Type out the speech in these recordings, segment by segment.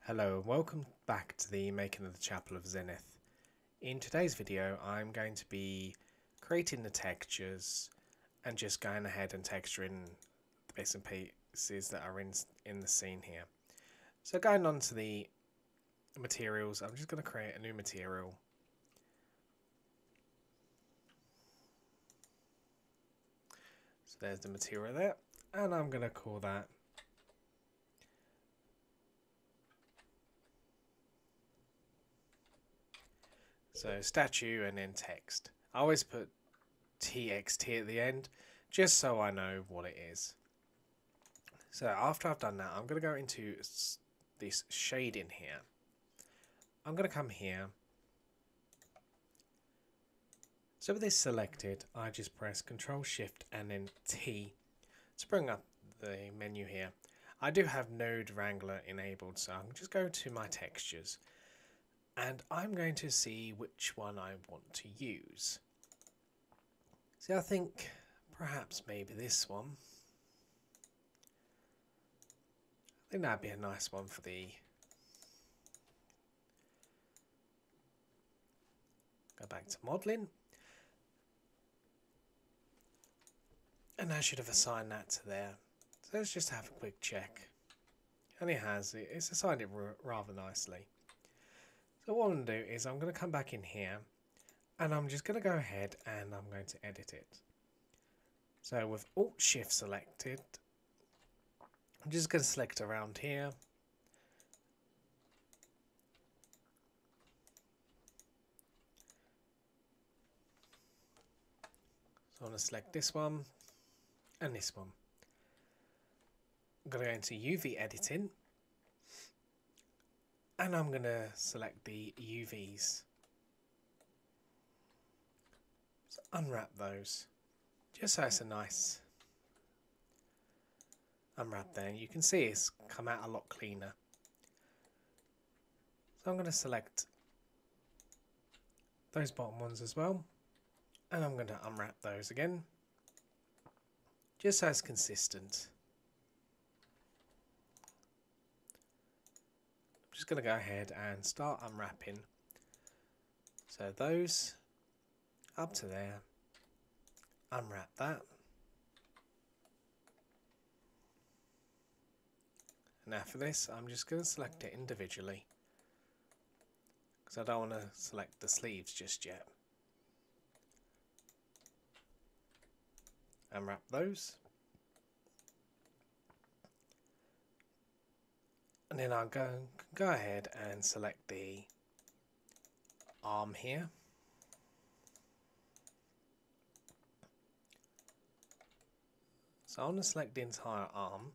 Hello and welcome back to the making of the Chapel of Zenith. In today's video I'm going to be creating the textures and just going ahead and texturing the bits and pieces that are in the scene here. So going on to the materials, I'm just going to create a new material. So there's the material there, and I'm going to call that statue and then text. I always put TXT at the end just so I know what it is. So after I've done that, I'm going to go into this shading here. I'm going to come here. So with this selected, I just press Control Shift and then T to bring up the menu here. I do have Node Wrangler enabled, so I'm just going to my textures. And I'm going to see which one I want to use. See, I think perhaps maybe this one. I think that'd be a nice one for the... Go back to modeling. And I should have assigned that to there. So let's just have a quick check. And it has, it's assigned it rather nicely. So what I'm going to do is I'm going to come back in here and I'm just going to go ahead and I'm going to edit it. So with Alt Shift selected, I'm just going to select around here. So I'm going to select this one and this one. I'm going to go into UV editing. And I'm going to select the UVs. So unwrap those. Just so it's a nice unwrap there. You can see it's come out a lot cleaner. So I'm going to select those bottom ones as well. And I'm going to unwrap those again. Just so it's consistent. Just going to go ahead and start unwrapping. So those up to there, unwrap that. Now for this, I'm just going to select it individually because I don't want to select the sleeves just yet. Unwrap those. And then I'll go ahead and select the arm here. So I want to select the entire arm.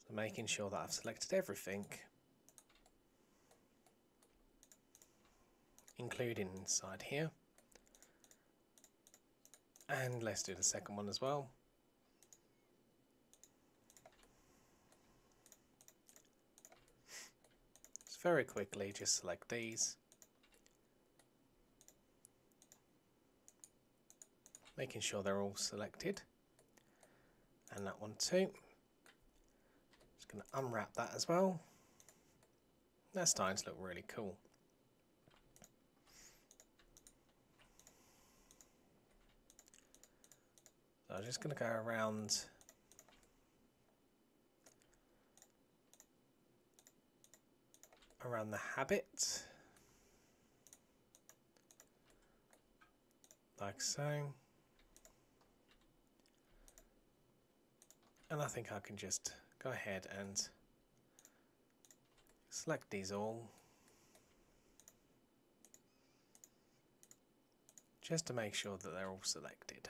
So making sure that I've selected everything, including inside here. And let's do the second one as well. Very quickly, just select these, making sure they're all selected, and that one too. Just going to unwrap that as well. That's starting to look really cool. So I'm just going to go around the habit, like so, and I think I can just go ahead and select these all just to make sure that they're all selected.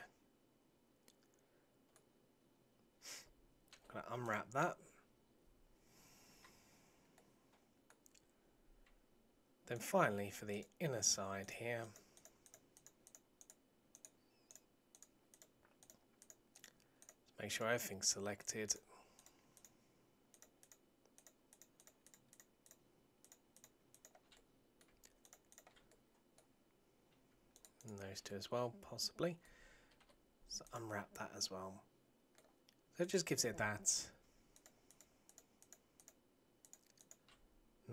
I'm going to unwrap that. Then finally for the inner side here, make sure everything's selected. And those two as well, possibly. So unwrap that as well. So it just gives it that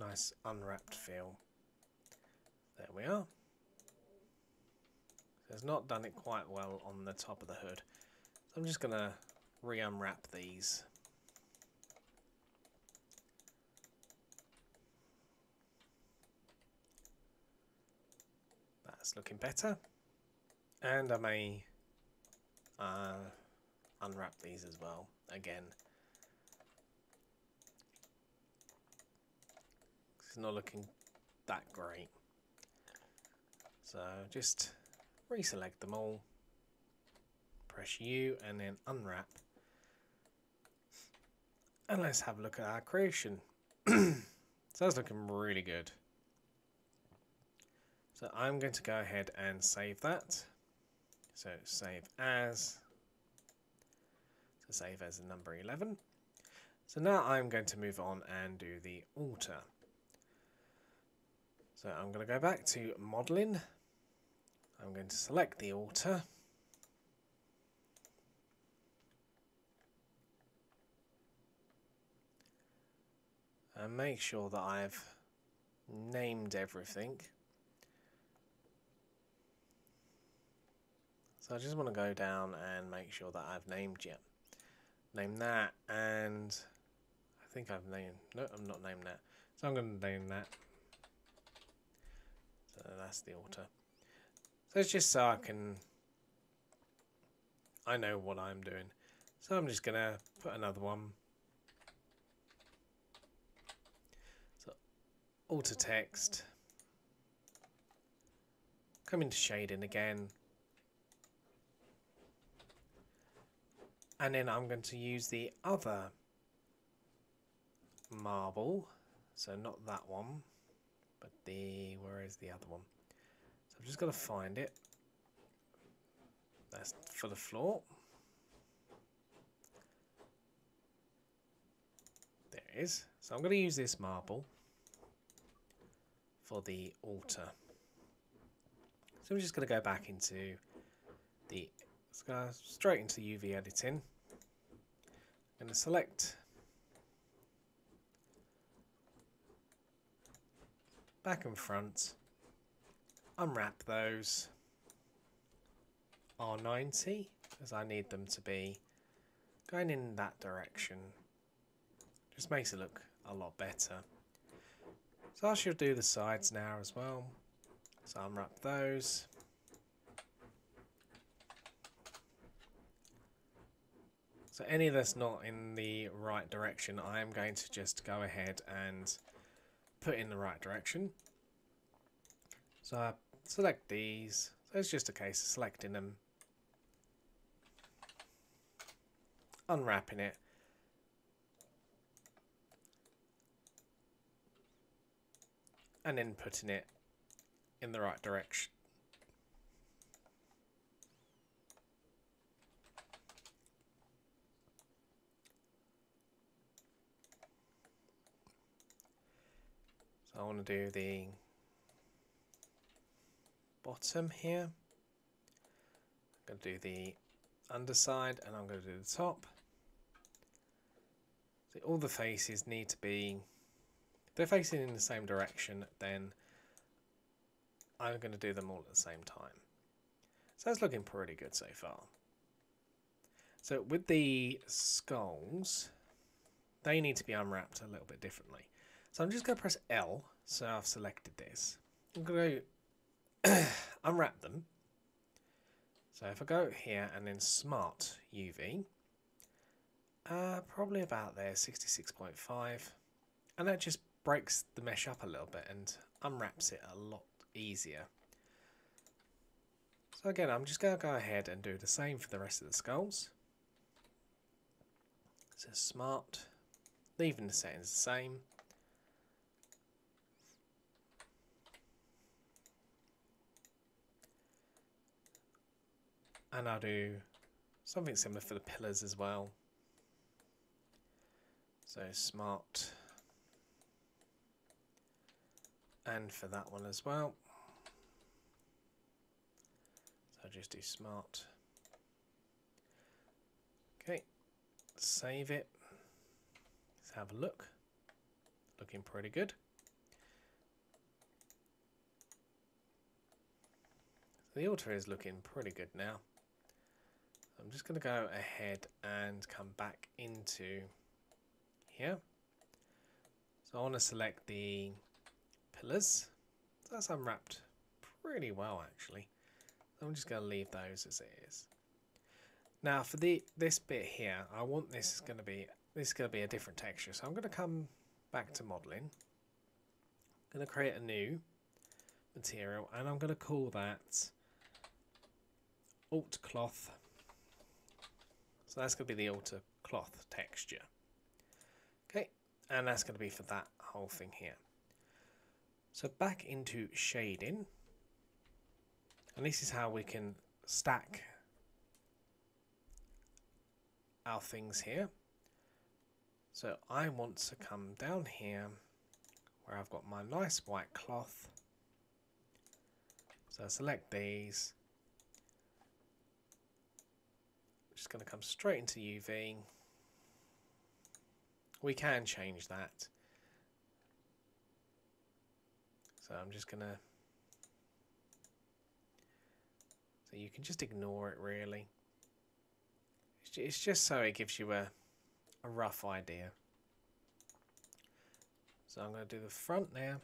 nice unwrapped feel. There we are. It's not done it quite well on the top of the hood. So I'm just going to re-unwrap these. That's looking better. And I may unwrap these as well again. It's not looking that great. So just reselect them all, press U and then unwrap. And let's have a look at our creation. So that's looking really good. So I'm going to go ahead and save that. So save as. So save as the number 11. So now I'm going to move on and do the altar. So I'm going to go back to modeling. I'm going to select the altar. And make sure that I've named everything. So I just want to go down and make sure that I've named name that, and I think I've named, no, I'm not named that. So I'm going to name that. So that's the altar. So it's just so I know what I'm doing. So I'm just going to put another one. So altar text. Come into shading again. And then I'm going to use the other marble. So not that one, but where is the other one? So I've just got to find it. That's for the floor. There it is. So I'm going to use this marble for the altar. So I'm just going to go back into let's go straight into UV editing. I'm going to select back and front, unwrap those R90 as I need them to be going in that direction. Just makes it look a lot better. So I should do the sides now as well. So unwrap those. So any that's not in the right direction, I am going to just go ahead and put in the right direction. So I select these. So it's just a case of selecting them, unwrapping it, and then putting it in the right direction. So I want to do the bottom here. I'm going to do the underside and I'm going to do the top. So all the faces need to be, if they're facing in the same direction, then I'm going to do them all at the same time. So it's looking pretty good so far. So with the skulls, they need to be unwrapped a little bit differently. So I'm just going to press L, so I've selected this. I'm going to unwrap them. So if I go here and then Smart UV, probably about there, 66.5, and that just breaks the mesh up a little bit and unwraps it a lot easier. So again, I'm just going to go ahead and do the same for the rest of the skulls. So Smart, leaving the settings the same. And I'll do something similar for the pillars as well. So Smart. And for that one as well. So I'll just do Smart. Okay, save it. Let's have a look. Looking pretty good. The altar is looking pretty good now. I'm just going to go ahead and come back into here. So I want to select the pillars. So that's unwrapped pretty well actually. So I'm just going to leave those as it is. Now for this bit here, I want this is going to be a different texture. So I'm going to come back to modeling. I'm going to create a new material and I'm going to call that alt cloth. So that's going to be the altar cloth texture. Okay, and that's going to be for that whole thing here. So back into shading, and this is how we can stack our things here. So I want to come down here where I've got my nice white cloth. So I select these. Just going to come straight into UV. We can change that. So I'm just going to... So you can just ignore it really. It's just so it gives you a rough idea. So I'm going to do the front there.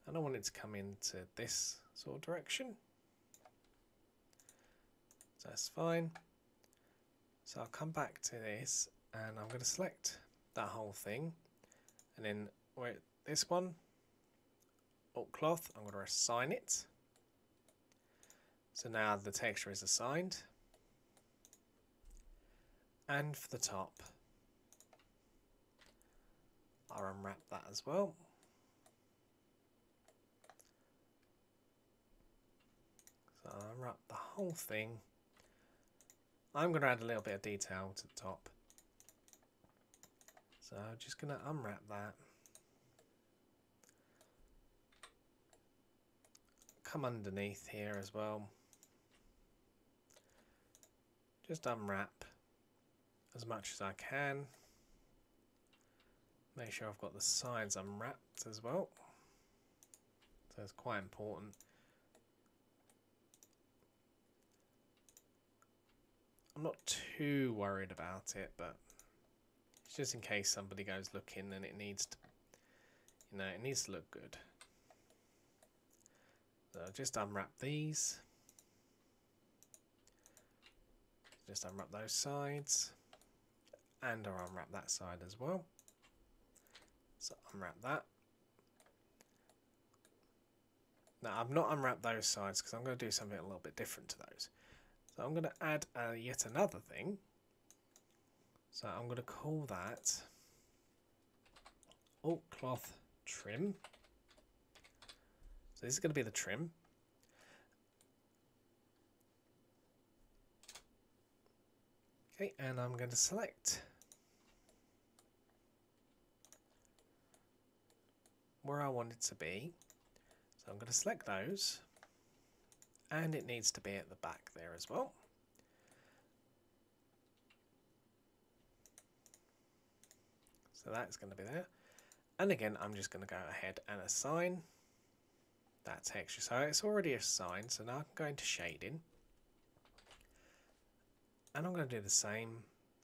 And I want it to come into this sort of direction. So that's fine. So I'll come back to this and I'm going to select that whole thing. And then this one, alt cloth, I'm going to assign it. So now the texture is assigned. And for the top, I'll unwrap that as well. So I'll unwrap the whole thing. I'm going to add a little bit of detail to the top. So I'm just going to unwrap that. Come underneath here as well. Just unwrap as much as I can. Make sure I've got the sides unwrapped as well. So it's quite important. I'm not too worried about it, but it's just in case somebody goes looking and it needs to, it needs to look good. So I'll just unwrap these. Just unwrap those sides. And I'll unwrap that side as well. So unwrap that. Now I've not unwrapped those sides because I'm going to do something a little bit different to those. So I'm going to add yet another thing. So I'm going to call that alt cloth trim. So this is going to be the trim. Okay, and I'm going to select where I want it to be. So I'm going to select those. And it needs to be at the back there as well. So that's going to be there. And again, I'm just going to go ahead and assign that texture. So it's already assigned. So now I can go into shading. And I'm going to do the same,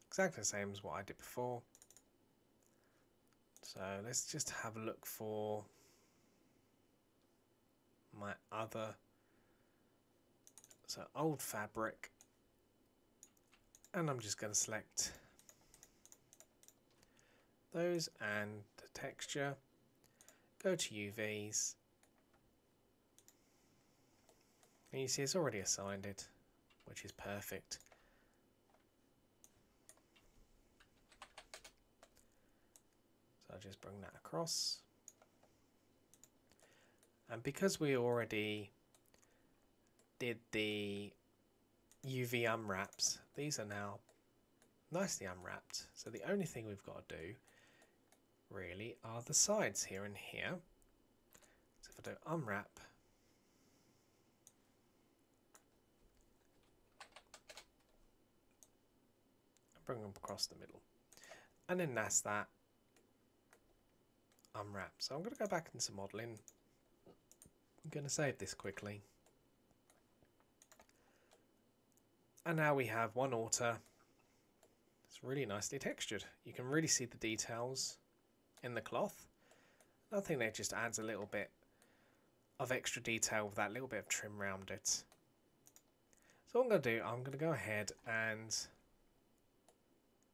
exactly the same as what I did before. So let's just have a look for my other... So old fabric, and I'm just going to select those and the texture, go to UVs, and you see it's already assigned it, which is perfect. So I'll just bring that across, and because we already did the UV unwraps, these are now nicely unwrapped. So the only thing we've got to do really are the sides here and here. So if I do unwrap, bring them across the middle, and then that's that unwrap. So I'm going to go back into modelling. I'm going to save this quickly. And now we have one altar. It's really nicely textured. You can really see the details in the cloth. I think that just adds a little bit of extra detail with that little bit of trim around it. So what I'm going to do, I'm going to go ahead and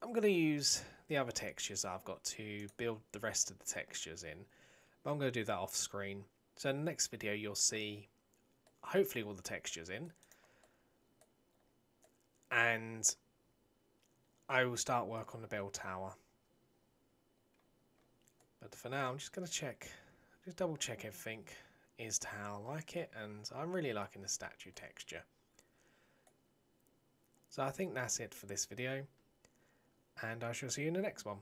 I'm going to use the other textures I've got to build the rest of the textures in. But I'm going to do that off screen. So in the next video you'll see hopefully all the textures in. And I will start work on the bell tower. But for now I'm just going to just double check everything is to how I like it, and I'm really liking the statue texture. So I think that's it for this video, and I shall see you in the next one.